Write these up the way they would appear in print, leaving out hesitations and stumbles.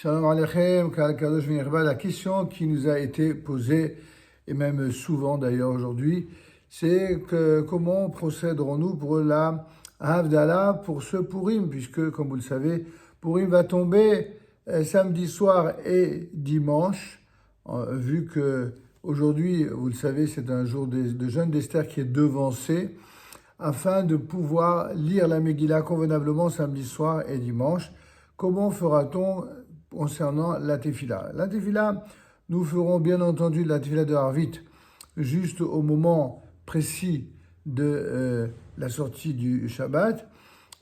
Shalom Aleichem, Kal Kadosh V'Nirba. La question qui nous a été posée, et même souvent d'ailleurs aujourd'hui, c'est que comment procéderons-nous pour la Havdalah, pour ce Purim, puisque, comme vous le savez, Purim va tomber samedi soir et dimanche, vu que aujourd'hui, vous le savez, c'est un jour de jeûne d'Esther qui est devancé, afin de pouvoir lire la Megillah convenablement samedi soir et dimanche. Comment fera-t-on concernant la Tefila? La Tefila, nous ferons bien entendu la Tefila de Harvit juste au moment précis de la sortie du Shabbat.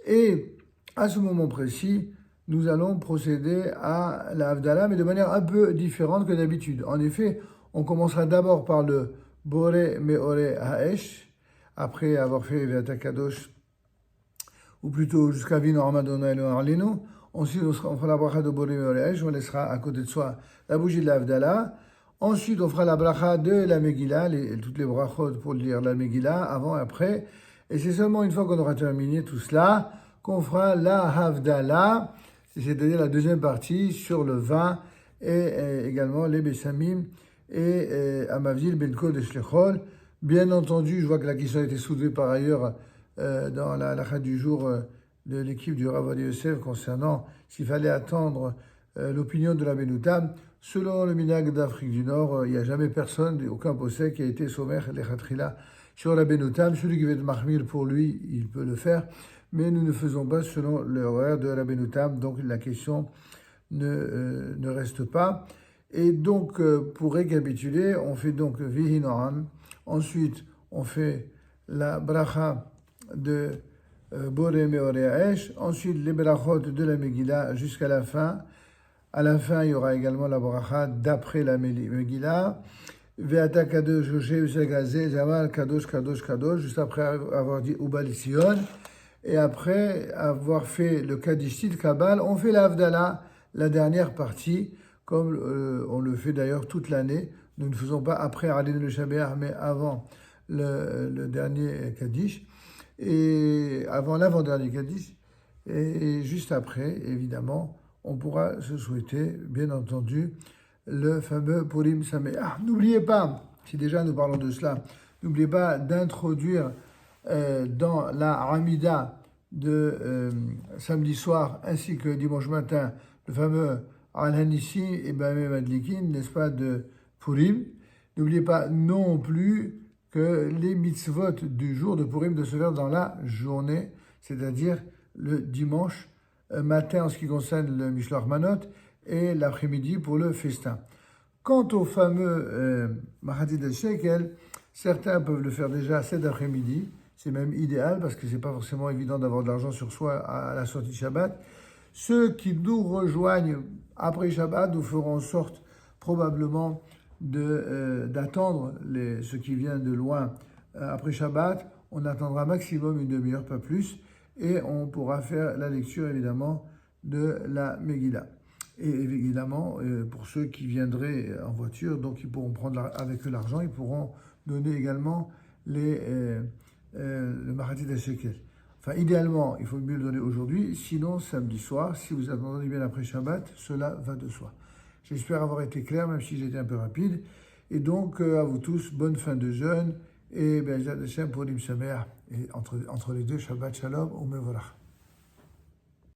Et à ce moment précis, nous allons procéder à la Havdalah, mais de manière un peu différente que d'habitude. En effet, on commencera d'abord par le Boré Meoré Haesh, après avoir fait Ve'ata Kadosh, ou plutôt jusqu'à Vino Ramadona et Arleno. Ensuite, on fera la bracha de Boré Meoré Haesh, on laissera à côté de soi la bougie de la Havdalah. Ensuite, on fera la bracha de la Megillah, toutes les brachot pour lire la Megillah, avant et après. Et c'est seulement une fois qu'on aura terminé tout cela qu'on fera la Havdalah, c'est-à-dire la deuxième partie sur le vin et également les Bessamim et Amavdil Ben Kodesh Lechol. Bien entendu, je vois que la question a été soulevée par ailleurs dans la halakha du jour de l'équipe du Rav Ovadia Yosef concernant s'il fallait attendre l'opinion de la Benoutam. Selon le minhag d'Afrique du Nord, il n'y a jamais personne, aucun possède qui a été sommaire l'Echatrila sur la Benoutam. Celui qui veut être Mahmir pour lui, il peut le faire, mais nous ne faisons pas selon l'horaire de la Benoutam, donc la question ne reste pas. Et donc, pour récapituler, on fait donc Vihi Noam, ensuite on fait la bracha de Boré Meoré Haesh, ensuite les brachot de la Megillah jusqu'à la fin. À la fin, il y aura également la bracha d'après la Megillah. Ve'ata Kadosh Yoshev Shagazé, Jamal Kadosh Kadosh Kadosh, juste après avoir dit Ubal Sion. Et après avoir fait le Kadishtit Kabal, on fait la Havdalah, la dernière partie, comme on le fait d'ailleurs toute l'année. Nous ne faisons pas après Alin le Shabbat, mais avant le dernier Kaddish, et avant l'avant-dernier Kaddish. Et juste après, évidemment, on pourra se souhaiter, bien entendu, le fameux Purim Sameach. N'oubliez pas, si déjà nous parlons de cela, n'oubliez pas d'introduire dans la Hamida de samedi soir ainsi que dimanche matin le fameux Al-Hanissi et Bameh Madlikin, n'est-ce pas, de Purim. N'oubliez pas non plus que les mitzvot du jour de Purim de se faire dans la journée, c'est-à-dire le dimanche matin en ce qui concerne le Mishloach Manot et l'après-midi pour le festin. Quant au fameux Machatzit Shekel, certains peuvent le faire déjà cet après-midi, c'est même idéal parce que c'est pas forcément évident d'avoir de l'argent sur soi à la sortie de Shabbat. Ceux qui nous rejoignent après Shabbat, nous ferons en sorte probablement d'attendre ceux qui viennent de loin après Shabbat. On attendra maximum une demi-heure, pas plus, et on pourra faire la lecture évidemment de la Megillah. Et évidemment, pour ceux qui viendraient en voiture, donc ils pourront prendre avec eux l'argent, ils pourront donner également le Machatzit Shekel. Enfin, idéalement, il faut mieux le donner aujourd'hui, sinon samedi soir, si vous attendez bien après Shabbat, cela va de soi. J'espère avoir été clair, même si j'ai été un peu rapide. Et donc, à vous tous, bonne fin de jeûne, et Be'ezrat Hashem Purim Sameach, et entre les deux, Shabbat Shalom, ou Mevorach.